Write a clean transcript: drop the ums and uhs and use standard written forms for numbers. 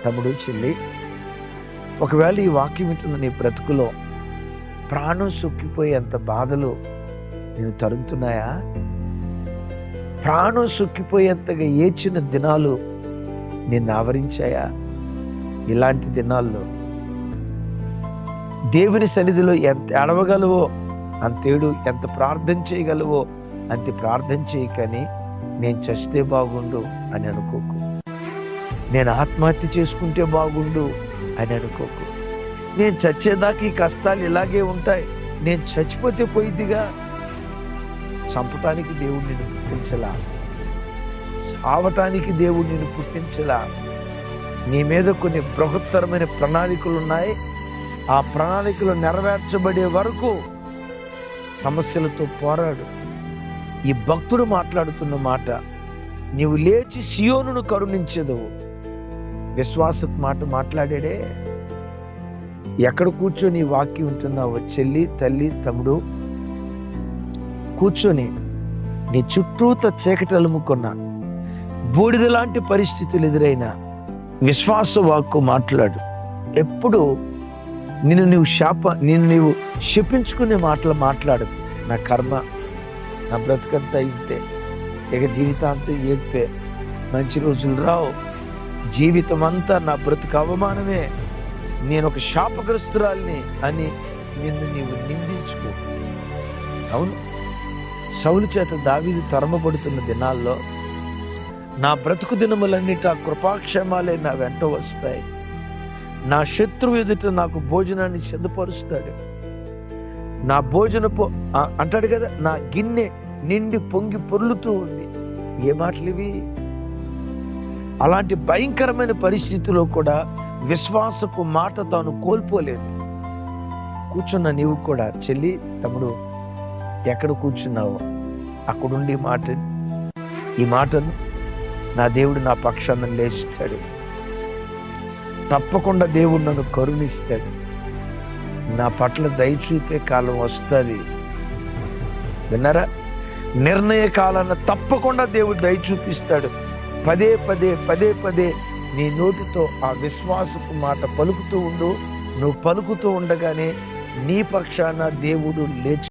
తమ్ముడు, చెల్లి, ఒకవేళ ఈ వాక్యం వింటున్న నీ బ్రతుకులో ప్రాణం సొక్కిపోయేంత బాధలు నేను తరుముతున్నాయా? ప్రాణం సొక్కిపోయేంతగా ఏడ్చిన దినాలు నిన్ను ఆవరించాయా? ఇలాంటి దినాల్లో దేవుని సన్నిధిలో ఎంత ఏడవగలవో అంతేడు, ఎంత ప్రార్థన చేయగలవో అంత ప్రార్థన చేయకని నేను చస్తే బాగుండు అని అనుకోకు, నేను ఆత్మహత్య చేసుకుంటే బాగుండు అని అనుకోకు. నేను చచ్చేదాకా ఈ కష్టాలు ఇలాగే ఉంటాయి, నేను చచ్చిపోతే పోయిద్దిగా. చంపటానికి దేవుడు నిన్ను పుట్టించలా, సావటానికి దేవుడు నిన్ను పుట్టించలా. నీ మీద కొన్ని బృహత్తరమైన ప్రణాళికలు ఉన్నాయి. ఆ ప్రణాళికలు నెరవేర్చబడే వరకు సమస్యలతో పోరాడు. ఈ భక్తుడు మాట్లాడుతున్న మాట, నీవు లేచి సియోనును కరుణించెదవు. విశ్వాసపు మాట మాట్లాడాడే. ఎక్కడ కూర్చొని వాక్యం ఉంటున్నావు చెల్లి, తల్లి, తమ్ముడు? కూర్చొని నీ చుట్టూత చీకటి అలుముకున్న బూడిద లాంటి పరిస్థితులు ఎదురైనా విశ్వాస వాక్కు మాట్లాడు. ఎప్పుడు నిన్ను నీవు శపించుకునే మాటలు మాట్లాడు. నా కర్మ, నా బ్రతుకంతా ఇంతే, ఇక జీవితాంతం ఏడ్పే, మంచి రోజులు రావు, జీవితం అంతా నా బ్రతుకు అవమానమే, నేను ఒక శాపగ్రస్తురాల్ని అని నిన్ను నీవు నిందించుకో. అవును, సౌలు చేత దావీదు తరమబడుతున్న దినాల్లో నా బ్రతుకు దినములన్నిట కృపాక్షేమాలే నా వెంట వస్తాయి, నా శత్రువు ఎదుట నాకు భోజనాన్ని సిద్ధపరుస్తాడు, నా భోజనపు అంటాడు కదా, నా గిన్నె నిండి పొంగి పొర్లుతూ ఉంది. ఏ మాటలు ఇవి? అలాంటి భయంకరమైన పరిస్థితిలో కూడా విశ్వాసపు మాట తాను కోల్పోలేదు. కూర్చున్న నీవు కూడా చెల్లి, తమ్ముడు, ఎక్కడ కూర్చున్నావో అక్కడుండి ఈ మాటను నా దేవుడు నా పక్షాన లేస్తాడు. తప్పకుండా దేవుడు నన్ను కరుణిస్తాడు. నా పట్ల దయ చూపే కాలం వస్తుంది. విన్నారా? నిర్ణయ కాలాన్ని తప్పకుండా దేవుడు దయ చూపిస్తాడు. పదే పదే నీ నోటితో ఆ విశ్వాసపు మాట పలుకుతూ ఉండు. నువ్వు పలుకుతూ ఉండగానే నీ పక్షాన దేవుడు లేచి